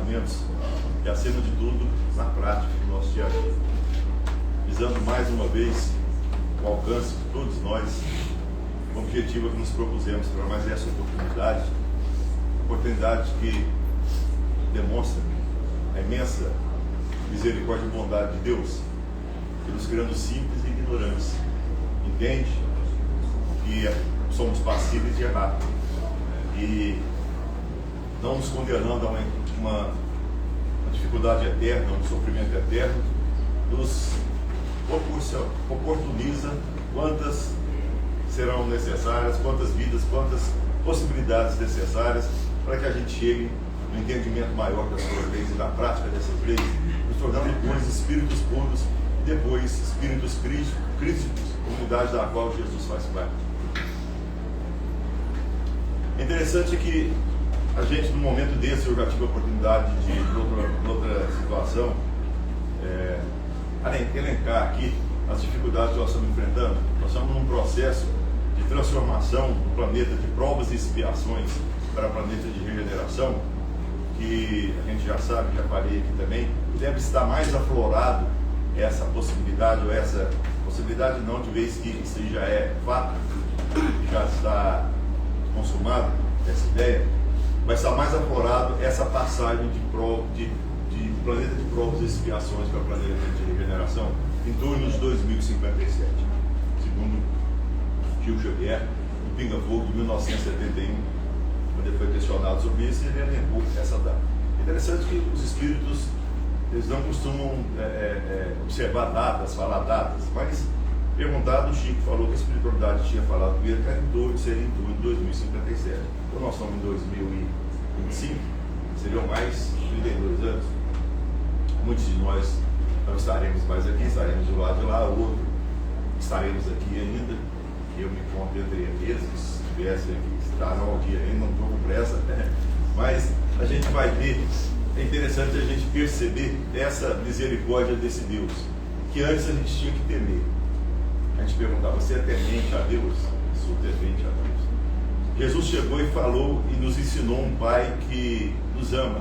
ensinamentos e, acima de tudo, na prática do nosso dia a dia. Visando mais uma vez o alcance de todos nós, o objetivo que nos propusemos para mais essa oportunidade que demonstra a imensa misericórdia e bondade de Deus, que nos criando simples e ignorantes, entende que somos passíveis de errar e não nos condenando a uma dificuldade eterna, um sofrimento eterno, nos oportuniza quantas serão necessárias, quantas vidas, quantas possibilidades necessárias para que a gente chegue no entendimento maior das suas leis e da prática dessas leis, nos tornando depois espíritos puros e depois espíritos críticos, comunidade da qual Jesus faz parte. É interessante que a gente, no momento desse, eu já tive a oportunidade de, em outra situação, elencar aqui as dificuldades que nós estamos enfrentando. Nós estamos num processo de transformação do planeta de provas e expiações para o planeta de regeneração, que a gente já sabe, já falei aqui também, deve estar mais aflorado essa possibilidade, ou essa possibilidade não, de vez que isso já é fato, já está consumado, essa ideia, vai estar mais aflorado essa passagem de planeta de provas e expiações para o planeta de regeneração em torno de 2057, segundo Chico Xavier, no Pinga Fogo de 1971, quando ele foi questionado sobre isso, ele elencou essa data. É interessante que os espíritos, eles não costumam observar datas, falar datas, mas perguntado, o Chico falou que a espiritualidade tinha falado que seria em torno de 2057. Então nós estamos em 2025, seriam mais 32 anos. Muitos de nós não estaremos mais aqui, estaremos do lado de lá, outro estaremos aqui ainda. Eu me conto entre aqueles que estivessem aqui, estarão ao dia ainda, não estou com pressa, mas a gente vai ver, é interessante a gente perceber essa misericórdia desse Deus, que antes a gente tinha que temer. A gente perguntava, você é temente a Deus? Sou temente a Deus. Jesus chegou e falou e nos ensinou um Pai que nos ama.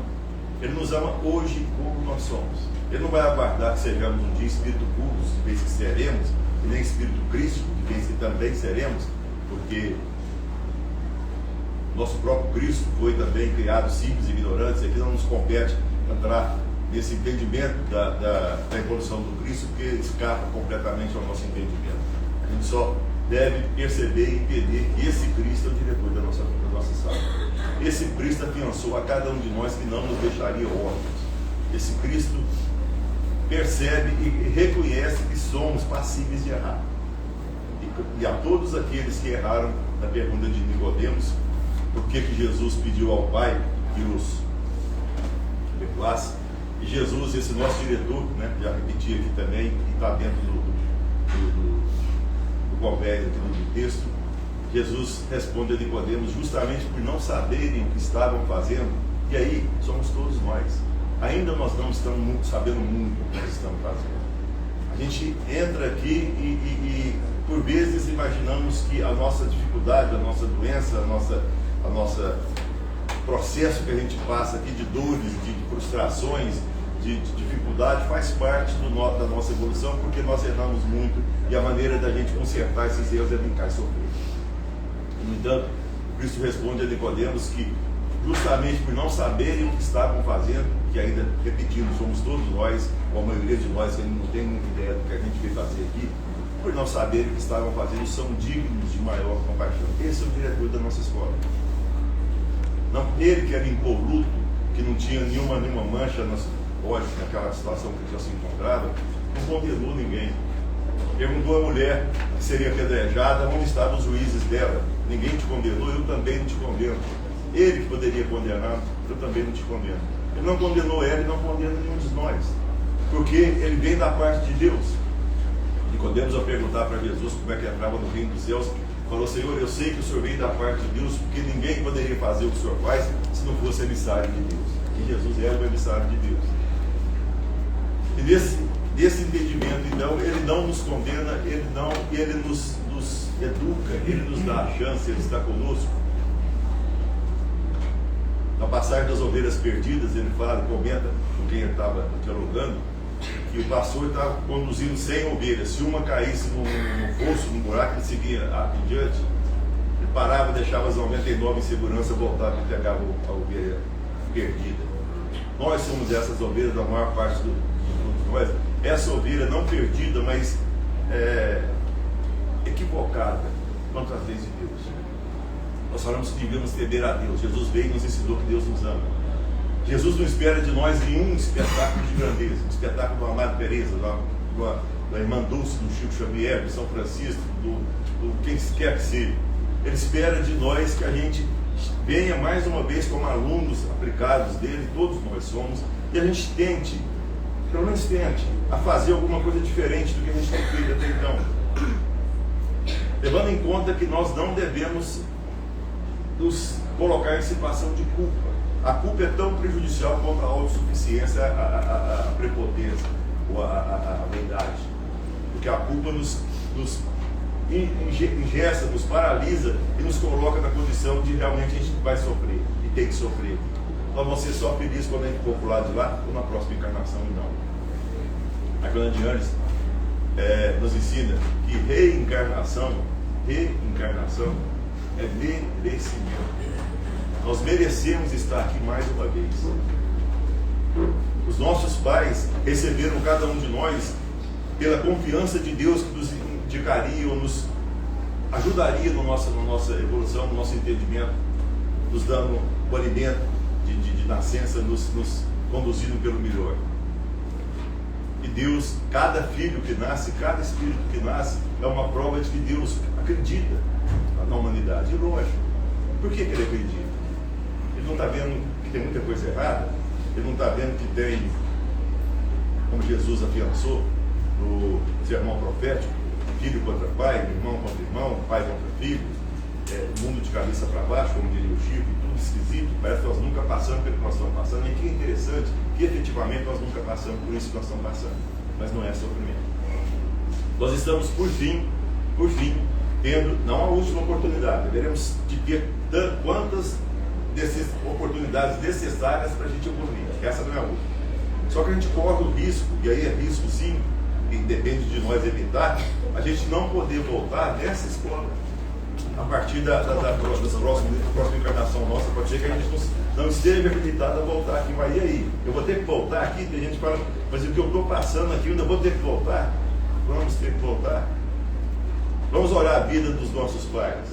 Ele nos ama hoje como nós somos. Ele não vai aguardar que sejamos um dia espírito puros, de vez que seremos, e nem espírito crístico, de vez que também seremos, porque nosso próprio Cristo foi também criado simples e ignorantes. Aqui não nos compete entrar nesse entendimento da evolução do Cristo, porque escapa completamente ao nosso entendimento. A gente só deve perceber e entender que esse Cristo é o diretor da nossa sala. Esse Cristo afiançou a cada um de nós que não nos deixaria órfãos. Esse Cristo percebe e reconhece que somos passíveis de errar. E a todos aqueles que erraram, na pergunta de Nicodemos, por que Jesus pediu ao Pai que os perdoasse? E Jesus, esse nosso diretor, já repeti aqui também, e está dentro do convênio do texto, Jesus responde a Nicodemos justamente por não saberem o que estavam fazendo, e aí somos todos nós. Ainda nós não estamos sabendo muito o que nós estamos fazendo. A gente entra aqui e por vezes imaginamos que a nossa dificuldade, a nossa doença, a nossa processo que a gente passa aqui de dores, de frustrações, de dificuldade, faz parte da nossa evolução, porque nós erramos muito e a maneira da gente consertar esses erros é brincar e sofrer. No entanto, Cristo responde a Nicodemos que justamente por não saberem o que estavam fazendo, que ainda, repetindo, somos todos nós, ou a maioria de nós que ainda não tem muita ideia do que a gente veio fazer aqui, por não saberem o que estavam fazendo, são dignos de maior compaixão. Esse é o diretor da nossa escola. Não, ele que era impoluto, que não tinha nenhuma mancha naquela situação que já se encontrava, não condenou ninguém. Perguntou à mulher que seria apedrejada onde estavam os juízes dela. Ninguém te condenou, eu também não te condeno. Ele que poderia condenar, eu também não te condeno. Ele não condenou ela e não condena nenhum de nós, porque ele vem da parte de Deus. Nicodemos, ao perguntar para Jesus como é que entrava no reino dos céus, falou: Senhor, eu sei que o Senhor vem da parte de Deus, porque ninguém poderia fazer o que o Senhor faz se não fosse emissário de Deus. E Jesus é o emissário de Deus. E desse entendimento, então, ele não nos condena, ele nos educa, ele nos dá a chance, ele está conosco. Na passagem das ovelhas perdidas, ele fala, comenta com quem ele estava dialogando, que o pastor estava conduzindo 100 ovelhas. Se uma caísse no fosso, no buraco, ele seguia adiante. Ele parava, deixava as 99 em segurança, voltava e pegava a ovelha perdida. Nós somos essas ovelhas, da maior parte de nós. Essa ovelha não perdida, mas equivocada quanto às leis de Deus. Nós falamos que devemos temer a Deus. Jesus veio e nos ensinou que Deus nos ama. Jesus não espera de nós nenhum espetáculo de grandeza, um espetáculo do Amado Teresa, da irmã Dulce, do Chico Xavier, do São Francisco, do quem quer que seja. Ele espera de nós que a gente venha mais uma vez como alunos aplicados dele, todos nós somos, e a gente tente, pelo menos tente, a fazer alguma coisa diferente do que a gente tem feito até então. Levando em conta que nós não devemos nos colocar em situação de culpa. A culpa é tão prejudicial quanto a autossuficiência, a prepotência, ou a vaidade. Porque a culpa nos engessa, nos paralisa e nos coloca na condição de realmente a gente vai sofrer e tem que sofrer. Nós vamos ser só felizes quando a gente for pro lado de lá ou na próxima encarnação e não. A Joana de Anjos nos ensina que reencarnação é merecimento. Nós merecemos estar aqui mais uma vez. Os nossos pais receberam cada um de nós pela confiança de Deus que nos indicaria ou nos ajudaria na nossa evolução, no nosso entendimento, nos dando o alimento de nascença, nos conduzindo pelo melhor. E Deus, cada filho que nasce, cada espírito que nasce, é uma prova de que Deus acredita na humanidade. E lógico, por que ele acredita? Ele não está vendo que tem muita coisa errada? Ele não está vendo que tem, como Jesus afiançou no sermão profético, filho contra pai, irmão contra irmão, pai contra filho, mundo de cabeça para baixo, como diria o Chico, tudo esquisito, parece que nós nunca passamos pelo que nós estamos passando, e que é interessante que efetivamente nós nunca passamos por isso que nós estamos passando, mas não é sofrimento. Nós estamos por fim, tendo, não a última oportunidade, deveremos de ter quantas dessas oportunidades necessárias para a gente evoluir. Essa não é a última. Só que a gente corre o risco, e aí é risco sim, e depende de nós evitar, a gente não poder voltar nessa escola. A partir da próxima encarnação nossa, pode ser que a gente não esteja habilitado a voltar aqui. Mas e aí? Eu vou ter que voltar aqui? Tem gente que fala, mas o que eu estou passando aqui, eu ainda vou ter que voltar? Vamos ter que voltar. Vamos olhar a vida dos nossos pais,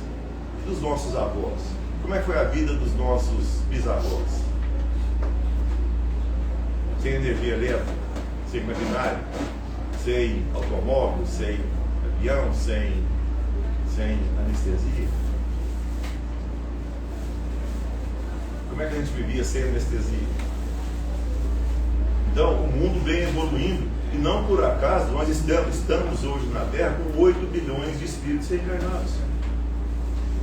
dos nossos avós. Como é que foi a vida dos nossos bisavós? Sem energia elétrica, sem maquinário, sem automóvel, sem avião, sem anestesia. Como é que a gente vivia sem anestesia? Então, o mundo vem evoluindo e não por acaso nós estamos hoje na Terra com 8 bilhões de espíritos reencarnados.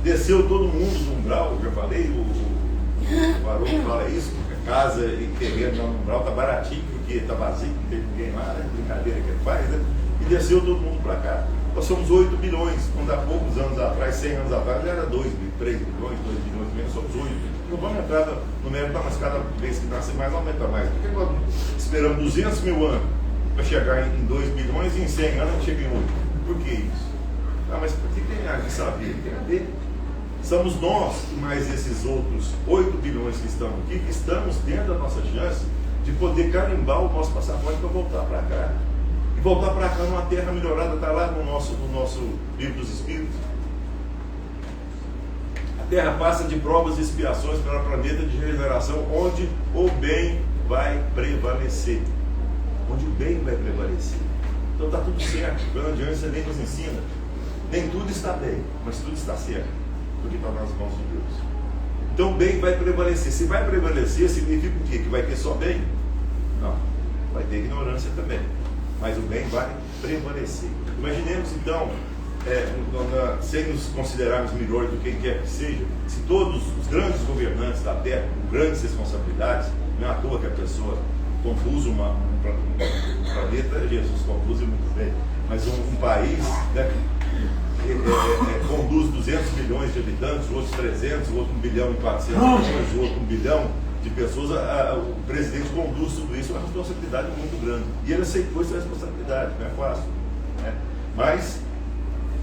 Desceu todo mundo do umbral, eu já falei, o Barulho fala isso, porque casa e terreno no umbral está baratinho, porque está vazio, não tem ninguém lá, né? Brincadeira que ele faz, né? E desceu todo mundo para cá. Nós somos 8 bilhões, quando há poucos anos atrás, 100 anos atrás, já era 2, 3 bilhões, 2 bilhões, menos, somos 8. Não vamos entrar no mérito, mas cada vez que nasce mais, aumenta mais. Por que nós esperamos 200 mil anos para chegar em 2 bilhões e em 100 anos a gente chega em 8? Por que isso? Ah, mas por que tem a de saber? Tem a ver. Somos nós, mais esses outros 8 bilhões que estão aqui, que estamos tendo a nossa chance de poder carimbar o nosso passaporte para voltar para cá. E voltar para cá numa terra melhorada, está lá no nosso livro dos Espíritos. A terra passa de provas e expiações para um planeta de regeneração, onde o bem vai prevalecer. Onde o bem vai prevalecer. Então está tudo certo. O Joana de Anjos também nos ensina. Nem tudo está bem, mas tudo está certo, porque está nas mãos de Deus. Então o bem vai prevalecer. Se vai prevalecer, significa o quê? Que vai ter só bem? Não. Vai ter ignorância também. Mas o bem vai prevalecer. Imaginemos então, sem nos considerarmos melhores do que quer que seja, se todos os grandes governantes da Terra, com grandes responsabilidades, não é à toa que a pessoa compôs um planeta, Jesus compôs muito bem, mas um país, né, conduz 200 milhões de habitantes, outros 300, outro 1 bilhão e 400 milhões, outro 1 bilhão de pessoas, o presidente conduz tudo isso, é uma responsabilidade muito grande. E ele aceitou essa responsabilidade, não é fácil, né? Mas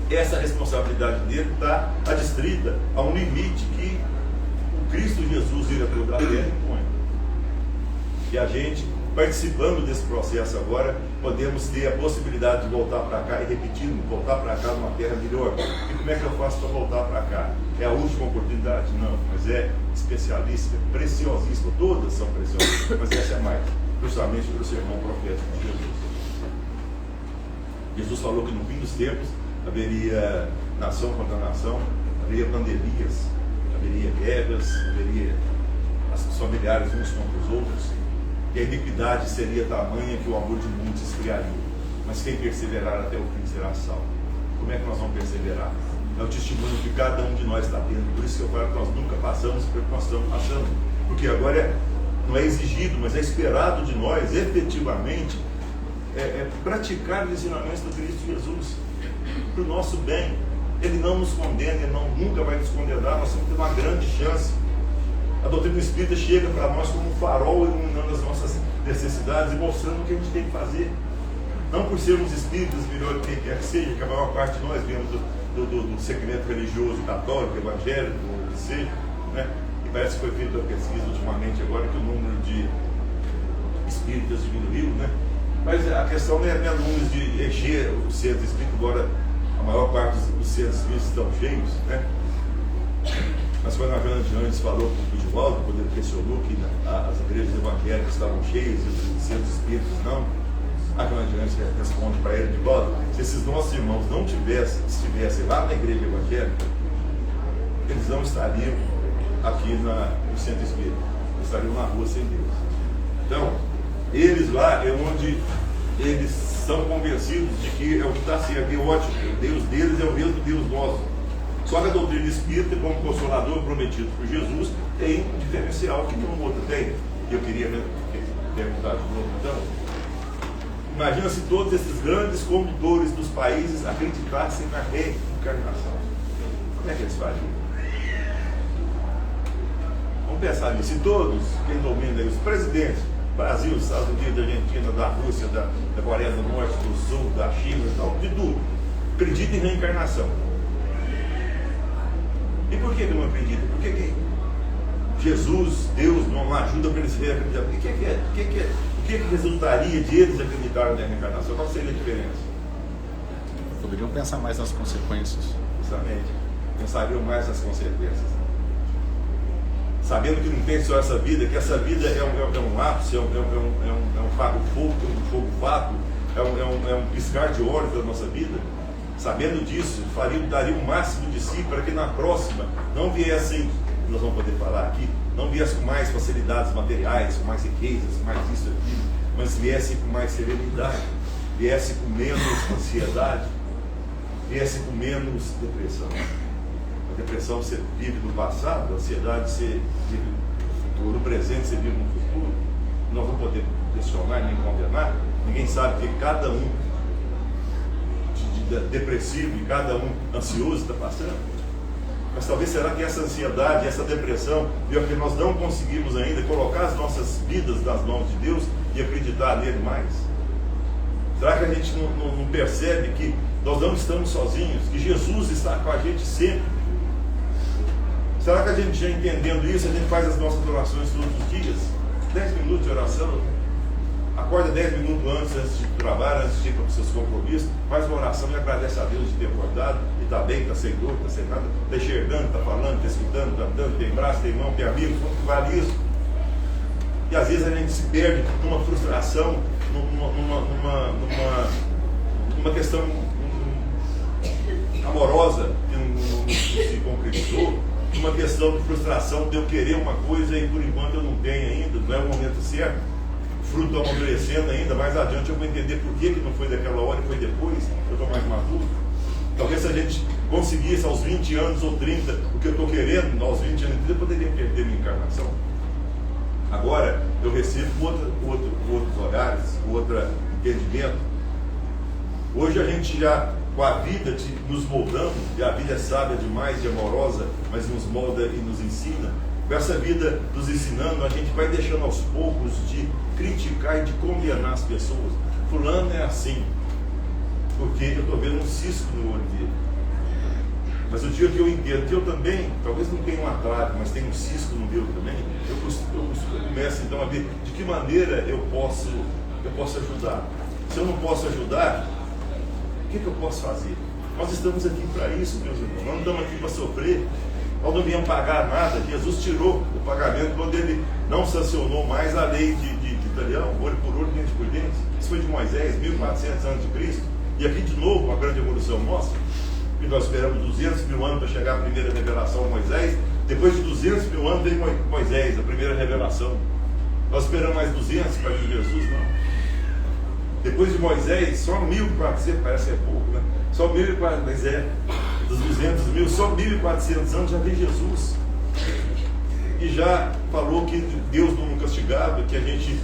essa responsabilidade dele está adstrita a um limite que o Cristo Jesus vir a toda a terra impõe. E a gente, participando desse processo agora, podemos ter a possibilidade de voltar para cá e repetindo, voltar para cá numa terra melhor. E como é que eu faço para voltar para cá? É a última oportunidade? Não, mas é especialíssima, preciosíssima, todas são preciosíssimas, mas essa é mais, justamente pelo sermão profético de Jesus. Jesus falou que no fim dos tempos haveria nação contra nação, haveria pandemias, haveria guerras, haveria as familiares uns contra os outros, e a iniquidade seria tamanha que o amor de muitos esfriaria. Mas quem perseverar até o fim será salvo. Como é que nós vamos perseverar? É o testemunho que cada um de nós está tendo. Por isso que eu falo que nós nunca passamos pelo que nós estamos passando. Porque agora não é exigido, mas é esperado de nós, efetivamente, praticar os ensinamentos do Cristo Jesus, para o nosso bem. Ele não nos condena, ele nunca vai nos condenar, nós temos que ter uma grande chance. A doutrina espírita chega para nós como um farol, iluminando as nossas necessidades e mostrando o que a gente tem que fazer. Não por sermos espíritas, melhor do que quer que seja, que a maior parte de nós viemos do segmento religioso católico, evangélico, o que seja, né? E parece que foi feita uma pesquisa ultimamente agora que o número de espíritas diminuiu, né? Mas a questão não é números de encher os centros espíritas, embora a maior parte dos centros espíritas estão cheios, né? Mas quando a Jana antes falou com o Divaldo, quando ele questionou que as igrejas evangélicas estavam cheias e os centros espíritas não, a Jana responde para ele: Divaldo, se esses nossos irmãos não estivessem lá na igreja evangélica, eles não estariam aqui no centro espírita, eles estariam na rua sem Deus. Então, eles lá é onde eles são convencidos de que é o que está certo, é ótimo, o Deus deles é o mesmo Deus nosso. Só que a doutrina espírita, como consolador prometido por Jesus, tem um diferencial que nenhum outro tem. E eu queria perguntar de novo, então, imagina se todos esses grandes condutores dos países acreditassem na reencarnação. Como é que eles fariam? Vamos pensar nisso. Se todos, quem domina aí, os presidentes, Brasil, Estados Unidos, Argentina, da Rússia, da Coreia do Norte, do Sul, da China, de tudo, acreditam em reencarnação. E por que não acredita? Por que Jesus, Deus, não ajuda para eles acreditar? O que resultaria de eles acreditarem na reencarnação? Qual seria a diferença? Poderiam pensar mais nas consequências. Justamente. Pensariam mais nas consequências. Sabendo que não tem só essa vida, que essa vida é um ápice, é um fogo fato, é um piscar de olhos da nossa vida. Sabendo disso, daria o máximo de si para que na próxima não viessem, nós vamos poder falar aqui, não viessem com mais facilidades materiais, com mais riquezas, mais isso e aquilo, mas viessem com mais serenidade, viessem com menos ansiedade, viessem com menos depressão. A depressão você vive no passado, a ansiedade você vive no futuro, no presente você vive no futuro. Não vou poder questionar nem condenar, ninguém sabe que cada um depressivo e cada um ansioso está passando. Mas talvez será que essa ansiedade, essa depressão, é porque nós não conseguimos ainda colocar as nossas vidas nas mãos de Deus e acreditar nele mais? Será que a gente não percebe que nós não estamos sozinhos, que Jesus está com a gente sempre? Será que a gente já entendendo isso, a gente faz as nossas orações todos os dias? 10 minutos de oração, acorda 10 minutos antes de trabalhar, antes de ir para os seus compromissos, faz uma oração e agradece a Deus de ter acordado, e está bem, está sem dor, está sem nada, está enxergando, está falando, está escutando, está andando, tem braço, tem mão, tem amigos, como que vale isso? E às vezes a gente se perde numa frustração, numa questão amorosa que não se concretizou, numa questão de frustração de eu querer uma coisa e por enquanto eu não tenho ainda, não é o momento certo, fruto do amadurecendo ainda, mais adiante eu vou entender por que não foi daquela hora e foi depois, eu estou mais maduro. Talvez se a gente conseguisse aos 20 anos ou 30 o que eu estou querendo, aos 20 anos eu poderia perder minha encarnação. Agora eu recebo outros horários, outro entendimento. Hoje a gente já com a vida nos moldando, e a vida é sábia demais e amorosa, mas nos molda e nos ensina. Com essa vida nos ensinando, a gente vai deixando aos poucos de criticar e de condenar as pessoas. Fulano é assim, porque eu estou vendo um cisco no olho dele. Mas o dia que eu entendo que eu também, talvez não tenha um atraso, mas tem um cisco no meu também, eu começo então a ver de que maneira eu posso ajudar. Se eu não posso ajudar, o que eu posso fazer? Nós estamos aqui para isso, meus irmãos. Nós não estamos aqui para sofrer. Nós não viemos pagar nada. Jesus tirou o pagamento quando ele não sancionou mais a lei de Italião, olho por olho, dente por dente. Isso foi de Moisés, 1400 anos de Cristo. E aqui de novo uma grande evolução mostra que nós esperamos 200 mil anos para chegar à primeira revelação a Moisés. Depois de 200 mil anos veio Moisés, a primeira revelação. Nós esperamos mais 200 para vir Jesus? Não. Depois de Moisés, só 1400, parece que é pouco, né? Só 1400, mas dos 200 mil, só 1400 anos já veio Jesus. E já falou que Deus não castigava, que a gente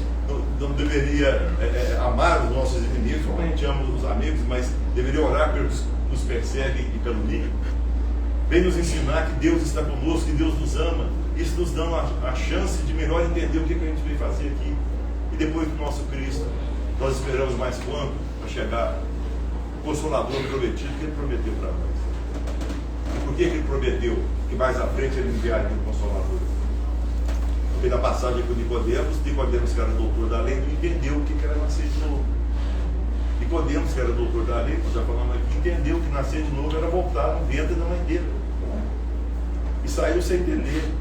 não deveria amar os nossos inimigos, como a gente ama os amigos, mas deveria orar pelos que nos perseguem e caluniam. Vem nos ensinar que Deus está conosco, que Deus nos ama. Isso nos dá a chance de melhor entender o que a gente veio fazer aqui. E depois do nosso Cristo, nós esperamos mais quanto para chegar o Consolador prometido que Ele prometeu para nós. E por que Ele prometeu que mais à frente Ele enviaria o Consolador? Porque na passagem com Nicodemos, que era doutor da lei, não entendeu o que era nascer de novo. Nicodemos, que era doutor da lei, nós já falamos aqui, entendeu que nascer de novo era voltar no ventre da mãe dele. E saiu sem entender.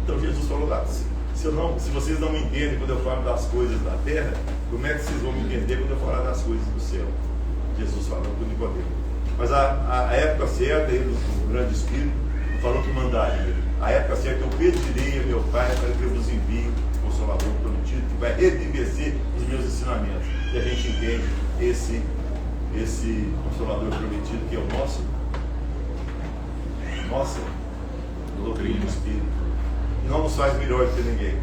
Então Jesus falou lá, se vocês não me entendem quando eu falo das coisas da terra, como é que vocês vão me entender quando eu falar das coisas do céu? Jesus falando com Nicodemos. Mas a época certa, ele, o grande Espírito, falou que mandaria. A época certa eu pedirei a meu Pai para que eu vos envie o Consolador prometido, que vai reviver os meus ensinamentos. E a gente entende esse Consolador prometido, que é o nossa doutrina do Espírito. Não nos faz melhor do que ninguém.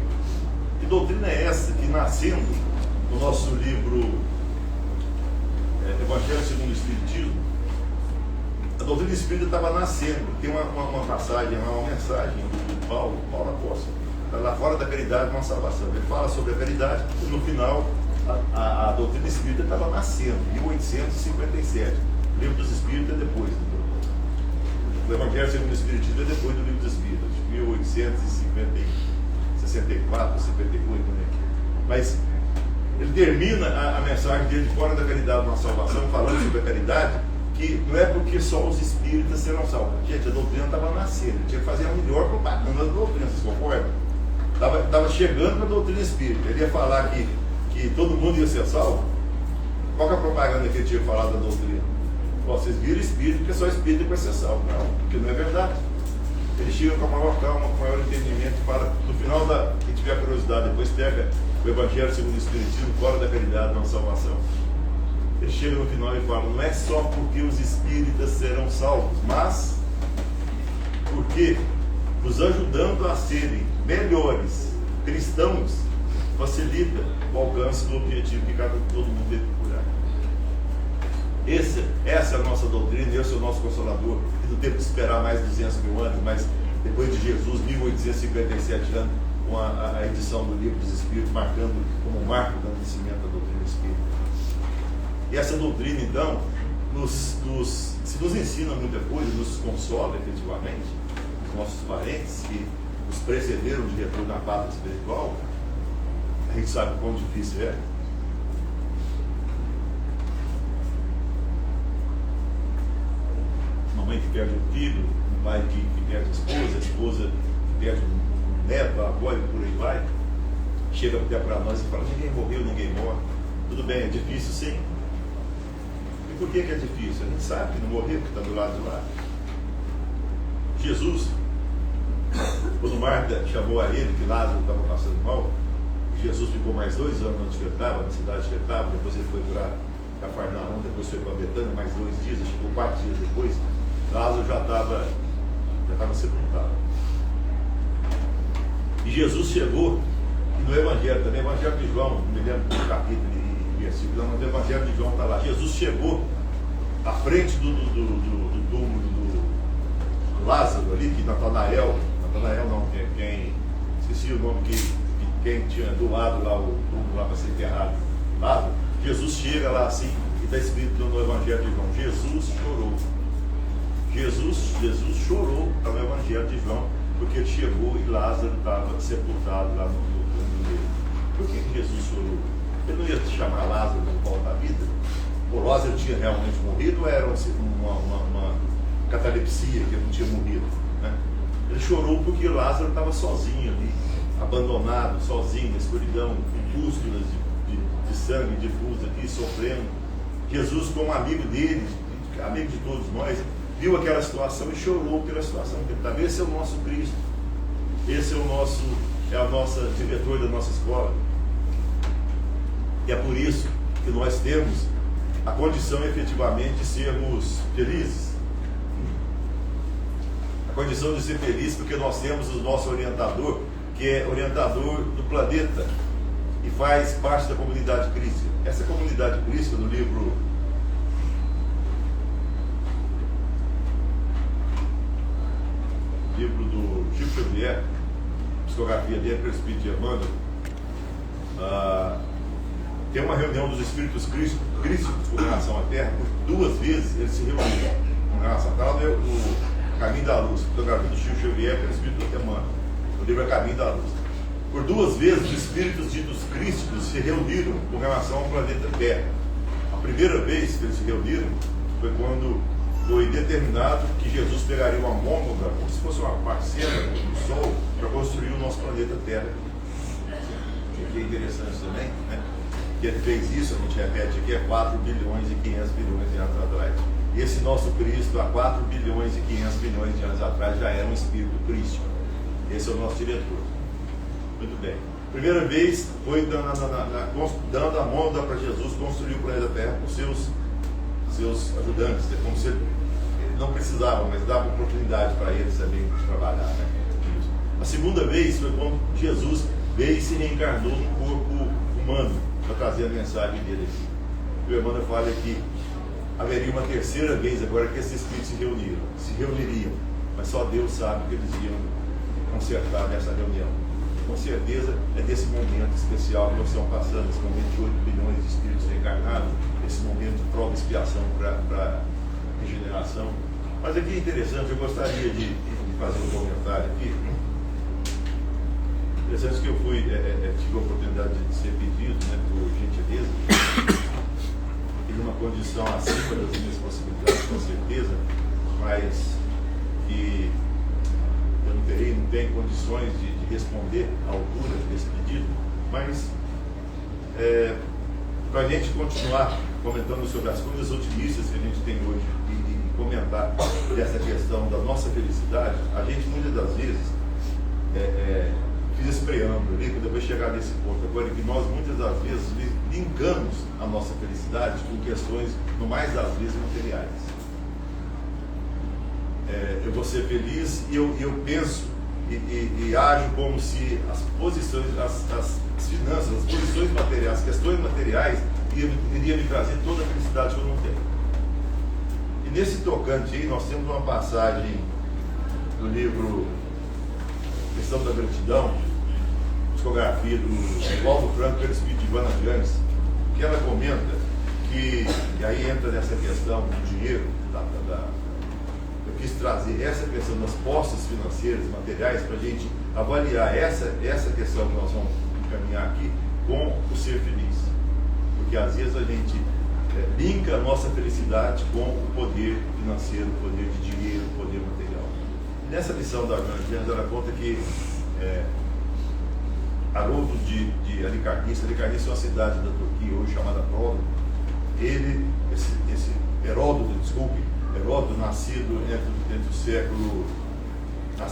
Que doutrina é essa que, nascendo no nosso livro Evangelho segundo o Espiritismo, a doutrina espírita estava nascendo? Tem uma passagem, uma mensagem do Paulo Apóstolo, lá fora da caridade, uma salvação. Ele fala sobre a caridade e no final a doutrina espírita estava nascendo, 1857. O livro dos Espíritos é depois. O Evangelho segundo o Espiritismo é depois do livro dos Espíritos, 1864, 58, né? Mas ele termina a mensagem dele de fora da caridade, uma salvação, falando sobre a caridade, que não é porque só os espíritas serão salvos. Gente, a doutrina estava nascendo, tinha que fazer a melhor propaganda da doutrina, vocês concordam? Estava chegando na doutrina espírita, ele ia falar que todo mundo ia ser salvo. Qual que é a propaganda que ele tinha falado da doutrina? Vocês viram espírito, porque só espírito vai ser salvo. Não, porque não é verdade. Ele chega com a maior calma, com o maior entendimento, fala, no final quem tiver curiosidade, depois pega o Evangelho segundo o Espiritismo, fora da caridade, não salvação. Ele chega no final e fala, não é só porque os espíritas serão salvos, mas porque nos ajudando a serem melhores cristãos, facilita o alcance do objetivo que todo mundo deve procurar. Essa é a nossa doutrina, esse é o nosso Consolador. E não temos que esperar mais 200 mil anos, mas depois de Jesus, 1857 anos, com a edição do Livro dos Espíritos, marcando como marco do nascimento da doutrina espírita. E essa doutrina, então, se nos ensina muita coisa, nos consola efetivamente, os nossos parentes que nos precederam de retorno na pátria espiritual. A gente sabe o quão difícil é. Uma mãe que perde um filho, um pai que perde a esposa que perde um neto, a avó e por aí vai. Chega até para nós e fala, ninguém morreu, ninguém morre. Tudo bem, é difícil sim. E por que é difícil? A gente sabe que não morreu, que está do lado de lá. Jesus, quando Marta chamou a ele, que Lázaro estava passando mal, Jesus ficou mais 2 anos onde estava, na cidade de Betânia, depois ele foi para Cafarnaum, depois foi para Betânia, mais 2 dias, chegou 4 dias depois, Lázaro já estava sepultado. E Jesus chegou, e no Evangelho também, Evangelho de João, não me lembro do capítulo, versículo, no Evangelho de João está lá. Jesus chegou à frente do túmulo do Lázaro ali, que Natanael não, quem esqueci o nome, quem tinha doado lá o túmulo lá para ser enterrado, Lázaro. Jesus chega lá assim, e está escrito no Evangelho de João, Jesus chorou. Jesus chorou no Evangelho de João, porque ele chegou e Lázaro estava sepultado lá no túmulo dele. Por que Jesus chorou? Ele não ia chamar Lázaro de volta à vida? O Lázaro tinha realmente morrido ou era uma catalepsia que ele não tinha morrido? Né? Ele chorou porque Lázaro estava sozinho ali, abandonado, sozinho, na escuridão, pústulas de sangue difuso aqui, sofrendo. Jesus, como amigo dele, amigo de todos nós, viu aquela situação e chorou pela situação que ele estava. Esse é o nosso Cristo. Esse é o nosso diretor da nossa escola. E é por isso que nós temos a condição efetivamente de sermos felizes. A condição de ser feliz porque nós temos o nosso orientador, que é orientador do planeta e faz parte da comunidade cristã. Essa comunidade cristã, no livro do Chico Xavier, psicografia dele pelo Espírito de Emmanuel, tem uma reunião dos Espíritos crísticos com relação à Terra. Por 2 vezes eles se reuniram com relação à Terra. No Caminho da Luz, fotografia do Chico Xavier pelo Espírito de Emmanuel, o livro é Caminho da Luz. Por 2 vezes os Espíritos ditos crísticos se reuniram com relação ao planeta Terra. A primeira vez que eles se reuniram foi quando foi determinado que Jesus pegaria uma mônada, como se fosse uma parcela do Sol, para construir o nosso planeta Terra. O que é interessante também, né? Que ele fez isso, a gente repete aqui, há 4 bilhões e 500 bilhões de anos atrás. E esse nosso Cristo, há 4 bilhões e 500 bilhões de anos atrás, já era um espírito crístico. Esse é o nosso diretor. Muito bem. Primeira vez foi dando a mônada para Jesus construir o planeta Terra com seus ajudantes. É como se ele não precisava, mas dava oportunidade para eles também trabalhar. Né? A segunda vez foi quando Jesus veio e se reencarnou no corpo humano para trazer a mensagem dele aqui. O Emmanuel fala que haveria uma terceira vez agora que esses espíritos se reuniriam, mas só Deus sabe o que eles iam consertar nessa reunião. Com certeza é desse momento especial que nós estamos passando, esse momento de 8 bilhões de espíritos reencarnados, esse momento de prova e expiação para regeneração. Mas aqui é interessante, eu gostaria de fazer um comentário aqui. Interessante que eu tive a oportunidade de ser pedido, né, por gentileza, e numa condição acima das minhas possibilidades, com certeza, mas que eu não tenho condições de responder à altura desse pedido, mas para a gente continuar comentando sobre as coisas otimistas que a gente tem hoje e comentar dessa questão da nossa felicidade, a gente muitas das vezes fiz esse preâmbulo ali, que depois chegar nesse ponto agora, que nós muitas das vezes linkamos a nossa felicidade com questões, no mais das vezes, materiais. Eu vou ser feliz e eu penso e ajo como se as posições, as finanças, as posições materiais, as questões materiais iriam me trazer toda a felicidade que eu não tenho. E nesse tocante aí, nós temos uma passagem do livro Questão da Gratidão, psicografia do Paulo Franco pelo Espírito de Ivana Janes, que ela comenta que, e aí entra nessa questão do dinheiro, eu quis trazer essa questão das posses financeiras, materiais, para a gente avaliar essa questão que nós vamos encaminhar aqui com o ser feliz. Porque às vezes a gente linka a nossa felicidade com o poder financeiro, o poder de dinheiro, o poder material. E nessa lição da Ivana Janes, ela conta que Haroldo de Halikarnasse é uma cidade da Turquia hoje chamada Pródodo. Esse Heródoto, nascido no século V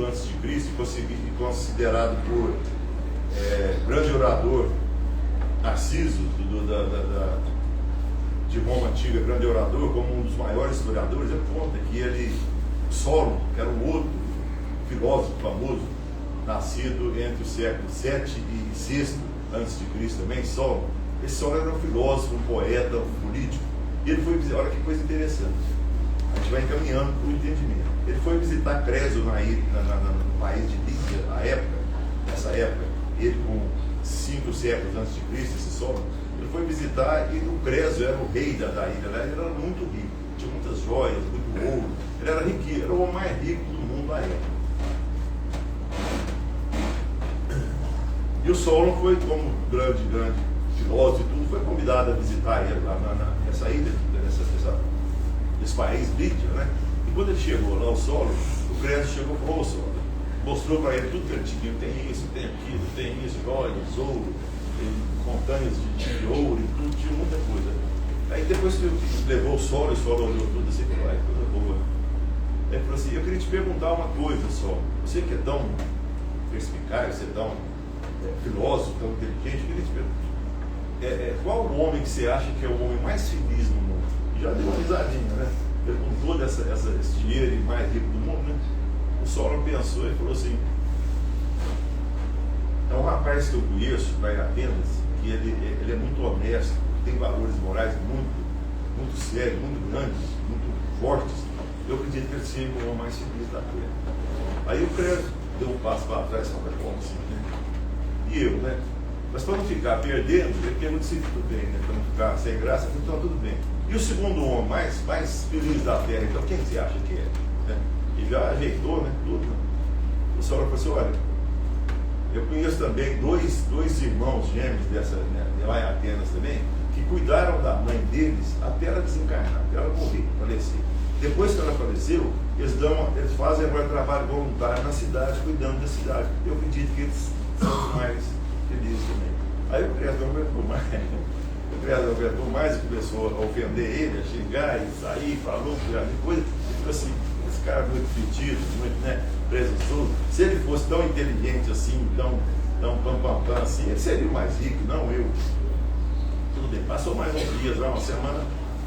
a.C. e considerado por grande orador Narciso de Roma antiga, grande orador, como um dos maiores historiadores, ele conta que Solon, que era um outro filósofo famoso, nascido entre o século VII e VI a.C. também, Solon, Esse Solon era um filósofo, um poeta, um político. E ele foi visitar, olha que coisa interessante. A gente vai encaminhando para o entendimento. Ele foi visitar Creso no país de Lídia, nessa época, ele com 5 séculos antes de Cristo, esse Solon. Ele foi visitar e o Creso era o rei da ilha, né? Ele era muito rico, tinha muitas joias, muito ouro. Ele era rico, era o homem mais rico do mundo na época. E o Solon foi, como grande filósofo e tudo, foi convidado a visitar ele lá nessa ilha, nesse país, Lídia, né? E quando ele chegou lá, o Solon, o Creso chegou e falou: Solon, mostrou para ele tudo que ele tinha, tem isso, tem aquilo, tem isso, joias, ouro, montanhas de ouro e tudo, tinha muita coisa. Aí depois que levou o Solon olhou tudo assim, falou: ai, coisa boa. Aí ele falou assim: eu queria te perguntar uma coisa, Solon, você que é tão perspicaz, você é tão filósofo, tão inteligente, eu queria te perguntar, qual o homem que você acha que é o homem mais feliz no mundo? E já deu uma risadinha, né? Ele, com todo esse dinheiro mais rico do mundo, né? O Solon pensou e falou assim: é um rapaz que eu conheço, lá em Atenas, que ele é muito honesto, tem valores morais muito sérios, muito grandes, muito fortes. Eu acredito que ele seja o homem mais feliz da Terra. Aí o Creso deu um passo para trás, falou: como assim, né? E eu, né? Mas para não ficar perdendo, ele perguntou se tudo bem, né? Para não ficar sem graça, então tudo bem. E o segundo homem mais feliz da Terra, então quem você acha que é? Né? E já ajeitou, né? Tudo. Né? O Solon falou assim: olha, eu conheço também dois irmãos gêmeos lá em Atenas também, que cuidaram da mãe deles até ela desencarnar, até ela morrer, falecer. Depois que ela faleceu, eles fazem agora trabalho voluntário na cidade, cuidando da cidade. Eu acredito que eles são os mais felizes também. Aí o Creso não aguentou mais. O Creso não aguentou mais e começou a ofender ele, a xingar e sair, falou, coisa. E falou assim: esse cara é muito fedido, muito, né, presunçoso. Se ele fosse tão inteligente assim, tão pam assim, ele seria o mais rico, não eu. Tudo bem, passou mais uns dias, uma semana,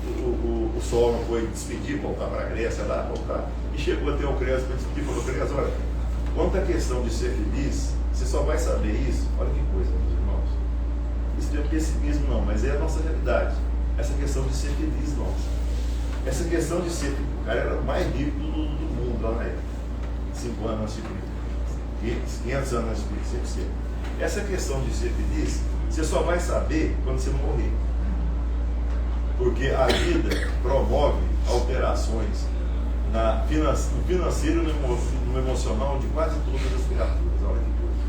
o Solon foi despedir, voltar para a Grécia, voltar, e chegou até o Creso para despedir e falou: Creso, olha, quanto à questão de ser feliz, você só vai saber isso, olha que coisa, meus irmãos. Isso não é pessimismo não, mas é a nossa realidade. Essa questão de ser feliz, nossa. Essa questão de ser, o cara era o mais rico do mundo lá na época. 5 anos antes de Cristo. 500 anos antes de Cristo, 100%. Essa questão de ser feliz, você só vai saber quando você morrer. Porque a vida promove alterações no financeiro e no emocional de quase todas as criaturas. Olha que coisa.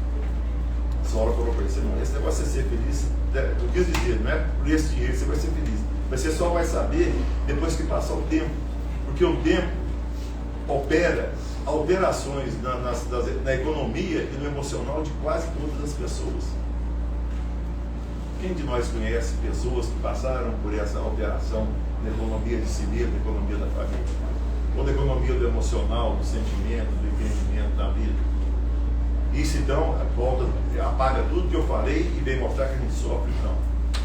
A Solon falou para ele: esse negócio de ser feliz, eu quis dizer, não é por esse dinheiro que você vai ser feliz, mas você só vai saber depois que passar o tempo. Porque o tempo opera alterações na economia e no emocional de quase todas as pessoas. Quem de nós conhece pessoas que passaram por essa alteração na economia de si mesmo, na economia da família? Ou na economia do emocional, do sentimento, do entendimento da vida? Isso então apaga tudo que eu falei e vem mostrar que a gente sofre. Não.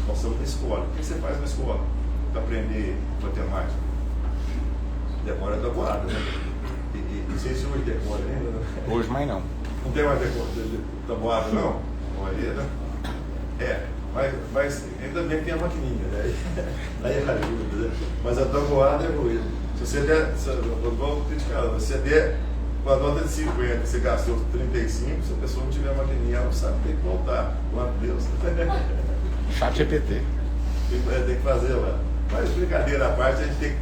Nós estamos na escola. O que você faz na escola para aprender matemática? Decora a tabuada, né? Não sei se hoje decora ainda, né? Hoje mais não. Não tem mais tabuada, não? Né? Mas ainda bem que tem a maquininha, né? Aí ajuda, né? Mas a tabuada é ruim. Se você der, vamos criticar, se você der com a nota de 50, você gastou 35, se a pessoa não tiver a maquininha, ela não sabe, tem que voltar. Quanto Deus. Chat GPT. Tem que fazer lá. Mas brincadeira à parte, a gente tem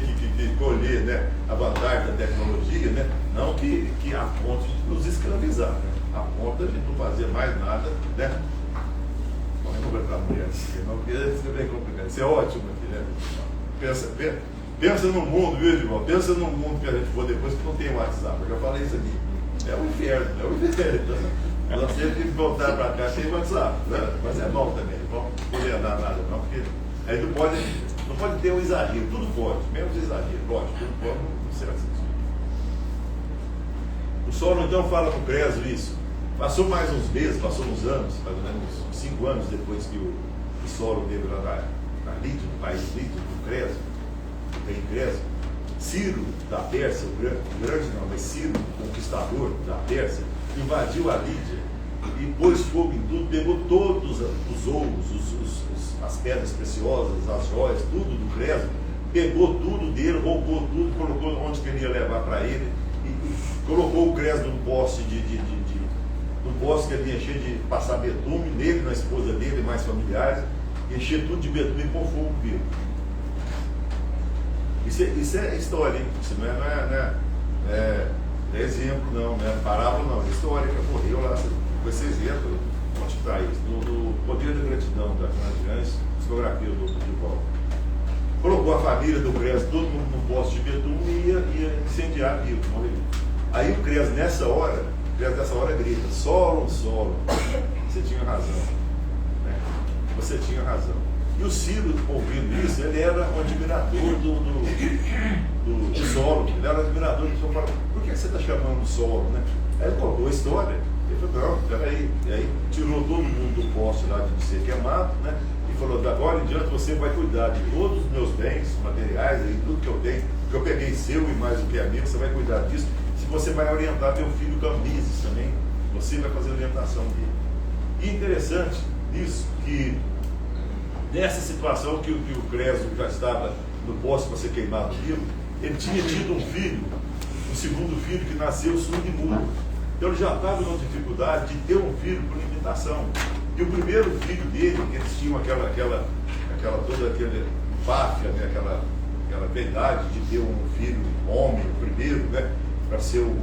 que colher, né, a vantagem da tecnologia, né? Não que a ponto de nos escravizar, né? A ponto de gente não fazer mais nada, né? Não é completar a mulher, não, porque isso é bem complicado. Isso é ótimo aqui, né? Pensa no mundo, viu, irmão? Pensa no mundo que a gente for depois que não tem WhatsApp. Eu já falei isso aqui. É o inferno, é o inferno. Nós temos que voltar para cá sem WhatsApp, né? Mas é bom também, não vamos poder andar nada, não, porque aí não pode ter um exagero, tudo pode, menos exagero, lógico, tudo pode, no certo sentido. O Solon então fala com o Creso isso. Passou mais uns meses, passou uns anos, mais ou menos 5 anos depois que o Solon teve lá na Lídia, no país Lídia, do Creso, tem Creso. Ciro da Pérsia, Ciro, o conquistador da Pérsia, invadiu a Lídia e pôs fogo em tudo, pegou todos os ouros, as pedras preciosas, as joias, tudo do Creso, pegou tudo dele, roubou tudo, colocou onde queria levar para ele, e colocou o Creso num poste num poste que ele ia encher de passar betume nele, na esposa dele, mais familiares, encher tudo de betume e pôr fogo vivo. Isso é história, hein? Isso não é exemplo, não é parábola, não. É história que ocorreu lá com esse exemplo. Onde está isso? No Poder da Gratidão, da Fernanda, psicografia do Paulo. Colocou a família do Creso todo mundo no poste de betume e ia incendiar vivo. Aí o Creso nessa hora grita: Solon, Solon, você tinha razão. Né? Você tinha razão. E o Ciro, ouvindo isso, ele era um admirador do Solon. Ele era um admirador do Solon. Por que você está chamando o Solon? Né? Aí ele contou a história. Ele falou: não, peraí. E aí tirou todo mundo do poste lá de ser queimado, né? E falou: da agora em diante você vai cuidar de todos os meus bens materiais, aí, tudo que eu tenho, que eu peguei seu e mais o que é meu, você vai cuidar disso. Se você vai orientar teu filho Cambises também, você vai fazer a orientação dele. E interessante isso, que nessa situação que o Creso já estava no poste para ser queimado vivo, ele tinha tido um filho, um segundo filho que nasceu surdo e mudo. Então ele já estava numa dificuldade de ter um filho por limitação. E o primeiro filho dele, que eles tinham toda aquela máfia, né? aquela verdade de ter um filho homem, o primeiro, né? Para ser o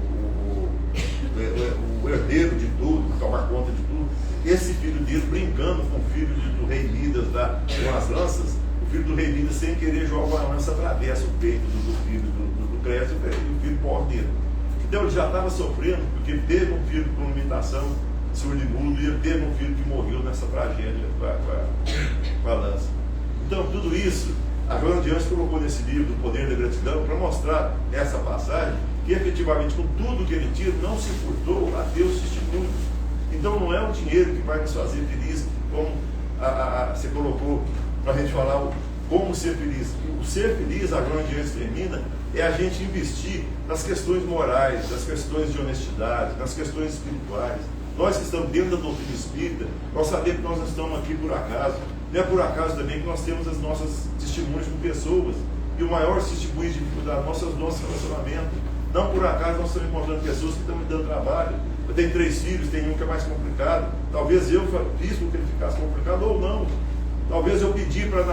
herdeiro de tudo, tomar conta de tudo. Esse filho dele, brincando com o filho do rei Midas lá, com as lanças, o filho do rei Midas, sem querer, joga uma lança, atravessa o peito do filho do Creso e o filho morre dele. Então ele já estava sofrendo, porque ele teve um filho com limitação, surdo e mudo, e ele teve um filho que morreu nessa tragédia com a lança. Então tudo isso, a Joana de Anjos colocou nesse livro, O Poder da Gratidão, para mostrar essa passagem, que efetivamente com tudo que ele tinha, não se furtou a Deus testemunho. Então não é o dinheiro que vai nos fazer feliz, como você colocou para a gente falar como ser feliz. O ser feliz, a Joana de Anjos termina, é a gente investir nas questões morais, nas questões de honestidade, nas questões espirituais. Nós que estamos dentro da doutrina espírita, nós sabemos que nós não estamos aqui por acaso. Não é por acaso também que nós temos as nossas testemunhas com pessoas. E o maior testemunho de dificuldade nosso é o nosso relacionamento. Não por acaso nós estamos encontrando pessoas que estão me dando trabalho. Eu tenho 3 filhos, tem um que é mais complicado. Talvez eu fiz com que ele ficasse complicado ou não. Talvez eu pedi para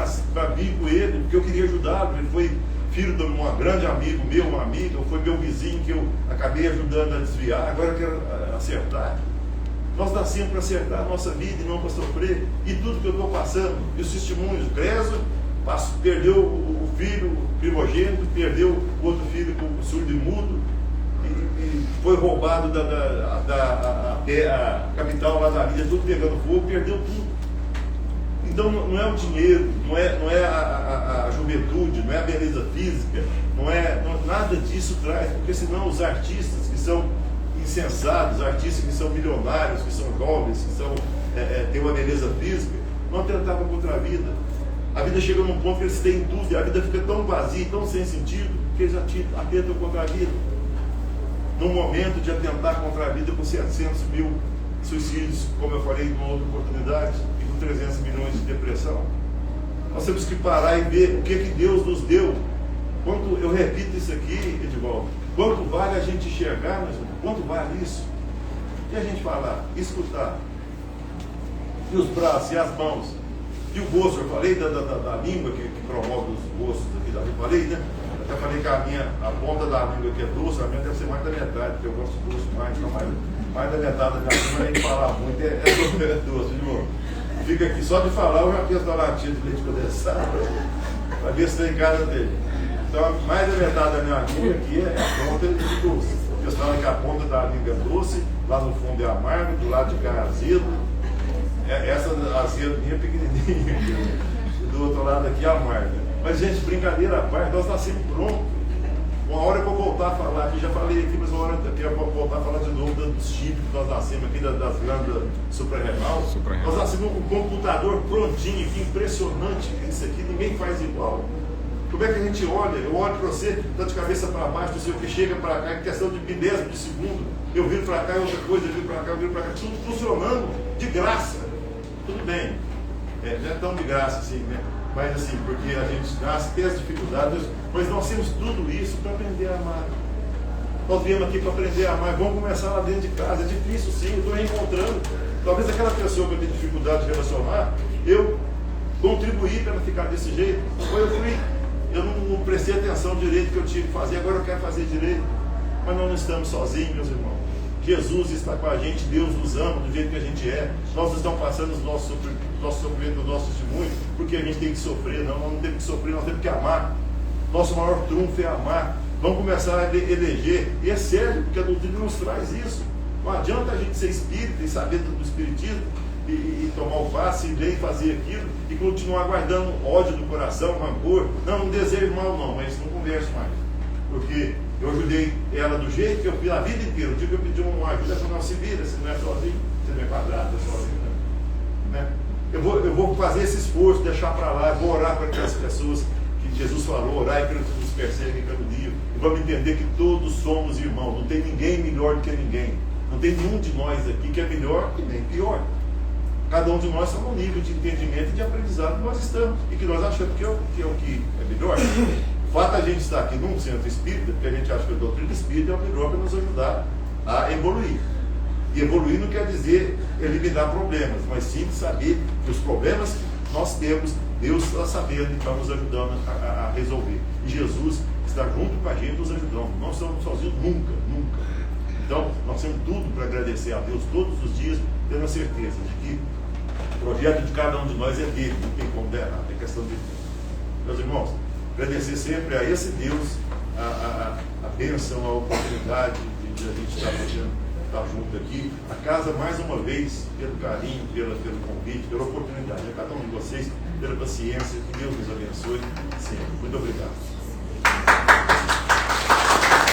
vir com ele, porque eu queria ajudá-lo. Ele foi filho de um grande amigo meu, uma amiga, ou foi meu vizinho que eu acabei ajudando a desviar, agora eu quero acertar. Nós nascemos para acertar a nossa vida e não para sofrer. E tudo que eu estou passando, e os testemunhos, o Creso perdeu o filho primogênito, perdeu o outro filho com surdo e mudo, e foi roubado a capital lá da ilha, tudo pegando fogo, perdeu tudo. Então não é o dinheiro, não é a juventude, não é a beleza física, nada disso traz, porque senão os artistas que são insensatos, artistas que são milionários, que são jovens, que têm uma beleza física, não atentavam contra a vida. A vida chega num ponto que eles têm tudo e a vida fica tão vazia, tão sem sentido, que eles atentam contra a vida. Num momento de atentar contra a vida com 700 mil suicídios, como eu falei em uma outra oportunidade, e com 300 milhões de depressão. Nós temos que parar e ver o que Deus nos deu. Eu repito isso aqui, Edivaldo, quanto vale a gente enxergar, mas quanto vale isso? E a gente falar, escutar. E os braços e as mãos. E o gosto, eu falei da língua que promove os gostos aqui da língua, falei, né? Até falei que a ponta da língua que é doce, a minha deve ser mais da metade, porque eu gosto de doce mais, então mais da metade da minha língua, nem de falar muito, é doce, de novo. Fica aqui, só de falar eu já penso na latinha de leite condensado, para ver se tem em casa dele. Então, mais da metade da minha língua aqui é a ponta de doce. Eu falo que a ponta da língua é doce, lá no fundo é amargo, do lado de cá é azedo. Essa azedinha é pequenininha, do outro lado aqui é amarga. Mas, gente, brincadeira à parte, nós nascemos prontos. Uma hora eu vou voltar a falar aqui, já falei aqui, mas uma hora eu vou voltar a falar de novo dos chips que nós nascemos aqui, das glândulas suprarrenal. Nós nascemos com um computador prontinho, que impressionante, isso aqui ninguém faz igual. Como é que a gente olha? Eu olho para você, está de cabeça para baixo, não sei o que, chega para cá, em questão de milésimo de segundo, eu viro para cá, outra coisa, eu viro para cá, eu viro para cá, tudo funcionando de graça. Tudo bem, não é tão de graça assim, né? Mas assim, porque a gente nasce, tem as dificuldades, mas nós temos tudo isso para aprender a amar. Nós viemos aqui para aprender a amar, vamos começar lá dentro de casa. É difícil sim, eu estou reencontrando. Talvez aquela pessoa que eu tenho dificuldade de relacionar, eu contribuí para ela ficar desse jeito. Ou eu não prestei atenção direito que eu tinha que fazer, agora eu quero fazer direito. Mas nós não estamos sozinhos, meus irmãos. Jesus está com a gente, Deus nos ama do jeito que a gente é. Nós não estamos passando os nossos sofrimentos, o nosso testemunho, porque a gente tem que sofrer. Não, nós não temos que sofrer, nós temos que amar. Nosso maior trunfo é amar. Vamos começar a eleger. E é sério, porque a doutrina nos traz isso. Não adianta a gente ser espírita e saber do espiritismo e tomar o passe e ler e fazer aquilo e continuar guardando ódio do coração, rancor. Não desejo mal não, mas não converso mais. Porque eu ajudei ela do jeito que eu fiz a vida inteira. O dia que eu pedi uma ajuda, ela falou, não, se vira, você não é sozinho, você não é quadrado, é sozinho. Né? Eu vou fazer esse esforço, deixar para lá, vou orar para aquelas pessoas que Jesus falou, orar e que nos perseguem pelo dia. E vamos entender que todos somos irmãos, não tem ninguém melhor do que ninguém. Não tem nenhum de nós aqui que é melhor e nem pior. Cada um de nós está num nível de entendimento e de aprendizado que nós estamos. E que nós achamos que é o que é melhor. O fato de a gente estar aqui num centro espírita, porque a gente acha que a doutrina espírita é o melhor para nos ajudar a evoluir. E evoluir não quer dizer eliminar problemas, mas sim saber que os problemas que nós temos, Deus está sabendo e está nos ajudando a resolver. E Jesus está junto com a gente nos ajudando. Não estamos sozinhos nunca, nunca. Então, nós temos tudo para agradecer a Deus todos os dias, tendo a certeza de que o projeto de cada um de nós é dele, não tem como der nada, é questão de Deus. Meus irmãos, agradecer sempre a esse Deus a bênção, a oportunidade de a gente estar junto aqui. A casa, mais uma vez, pelo carinho, pelo convite, pela oportunidade. A cada um de vocês, pela paciência, que Deus nos abençoe sempre. Muito obrigado.